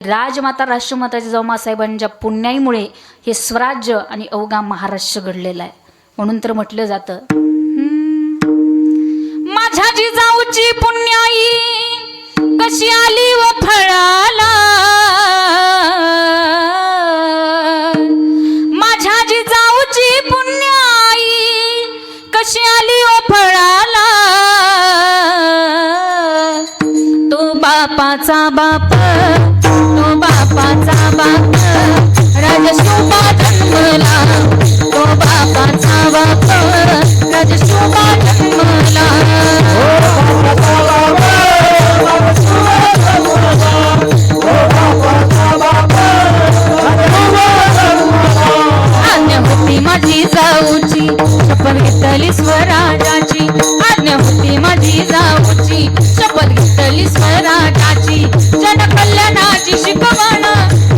राजमाता राष्ट्रमाता जिजाऊसाहेबांच्या पुण्याईमुळे हे स्वराज्य आणि अवघा महाराष्ट्र घडलेला आहे. म्हणून तर म्हटलं जातं, माझ्या जिजाऊची पुण्याई कशी आली व फळाला, माझ्या जिजाऊची पुण्याई कशी आली व फळाला, तो बापाचा बाप, तो बापाचा बाप राजशोभा जन्मला, तो बापाचा बाप राजशोभा जन्मला, आज्ञा होती माझी जाऊची शपथ घेतली स्वराजाची, आज्ञा होती माझी जाऊची शपथ घेतली स्वराजाची, जनकल्याणाची शिकवण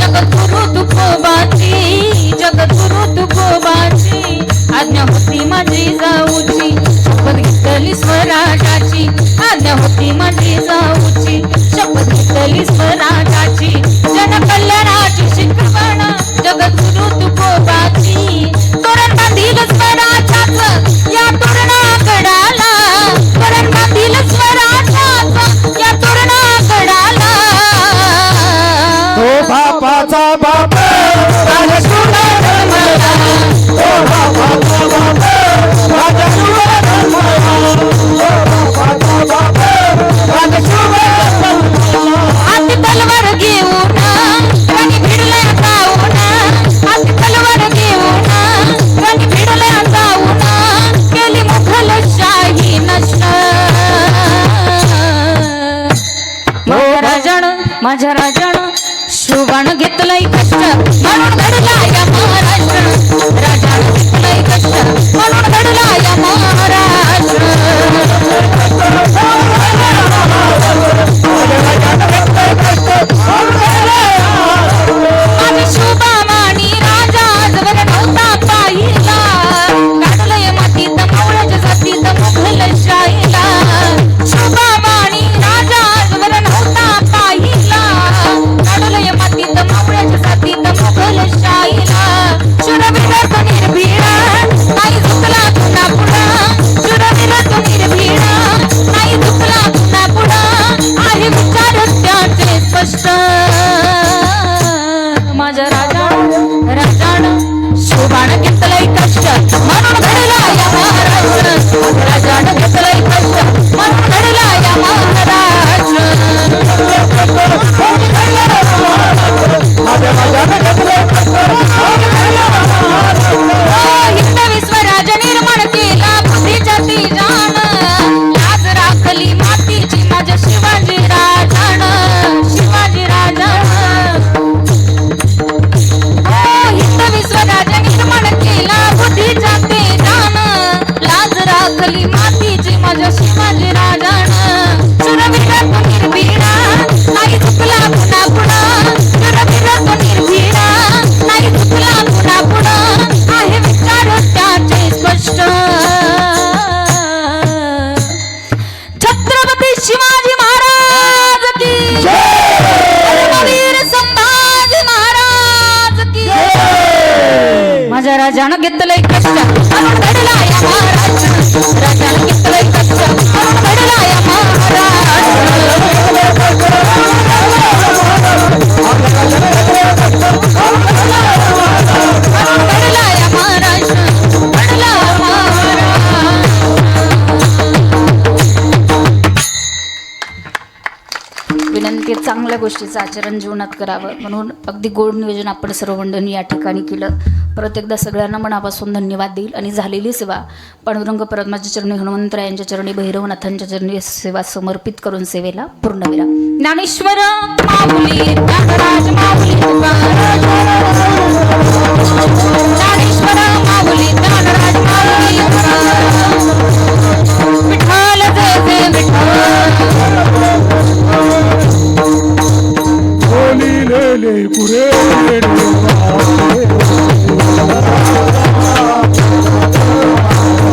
जगद्गुरु तुकोबाची, जगद्गुरु तुकोबाची, आज्ञा होती माझी जाऊची शपथ घेतली स्वराजाची, आज्ञा होती माझी जाऊची शपथ घेतली स्वराजाची, जनकल्याणाची शिकवण जगद्गुरु तुकोबाची, तोरण बांधील स्वराजाचं या तोरणागडाला, तोरण बांधील स्वराजाचं या तोरणागडाला, तो बापाचा बाप राजशोभा जन्मला, तो बापाचा बाप राजशोभा जन्मला, तो बापाचा बाप राजशोभा जन्मला, हाती तलवार घेऊन रणी भिडल्या जाऊन, हाती तलवार घेऊन रणी भिडल्या जाऊन, केली मुघलशाही नष्ट, माझ्या राजानं शोभान घेतलंय कष्ट म्हणून घडला या महाराष्ट्र, राजानं घेतलंय कष्ट म्हणून घडला या महाराष्ट्र, माझी शोभा मानी राजा आजवर नव्हता पाहिला, काढलंय मातीत मावळ्याच्या जातीत मुघलशाहीला, शोभा मानी राजा आजवर नव्हता पाहिला, काढलंय मातीत मावळ्याच्या जातीत मुघलशाहीला, शूरवीर तो निर्भीड नाही झुकला पुन्हा पुढं, शूरवीर तो निर्भीड नाही झुकला पुन्हा पुढं, आहे विचार त्याचे स्पष्ट, माझ्या राजानं शोभान घेतलंय कष्ट म्हणून घडला या महाराष्ट्र, राजानं घेतलंय कष्ट म्हणून घडला या महाराष्ट्र, हिंदवी स्वराज निर्माण केला बुद्धीच्या तेजान, लाज राखली मातीची माझ्या शिवाजी राजानं, शिवाजी राजानं, हिंदवी स्वराज निर्माण केला बुद्धीच्या तेजानं, लाज राखली मातीची माझ्या शिवाजी राजानं, शूरवीर तो निर्भीड नाही झुकला पुन्हा पुढं, शूरवीर तो निर्भीड नाही झुकला पुन्हा पुढं, आहे विचार त्याचे स्पष्ट, छत्रपती शिवाजी महाराज की धर्मवीर संभाजी महाराज की, माझ्या राजानं घेतलंय कष्ट म्हणून घडला या महाराष्ट्र, राजानं घेतलंय कष्ट म्हणून घडला या विनंती, चांगल्या गोष्टीचं आचरण जीवनात करावं म्हणून अगदी गोड नियोजन आपण सर्व मंडळींनी या ठिकाणी केलं. परत एकदा सगळ्यांना मनापासून धन्यवाद देईल आणि झालेली सेवा पांडुरंग परमात्म्याच्या चरणी, हनुमंतरायांच्या चरणी, भैरवनाथांच्या चरणी सेवा समर्पित करून सेवेला पूर्णविराम. ज्ञानेश्वर माऊली ज्ञानराज माऊली ज्ञानेश्वर माऊली ज्ञानराज माऊली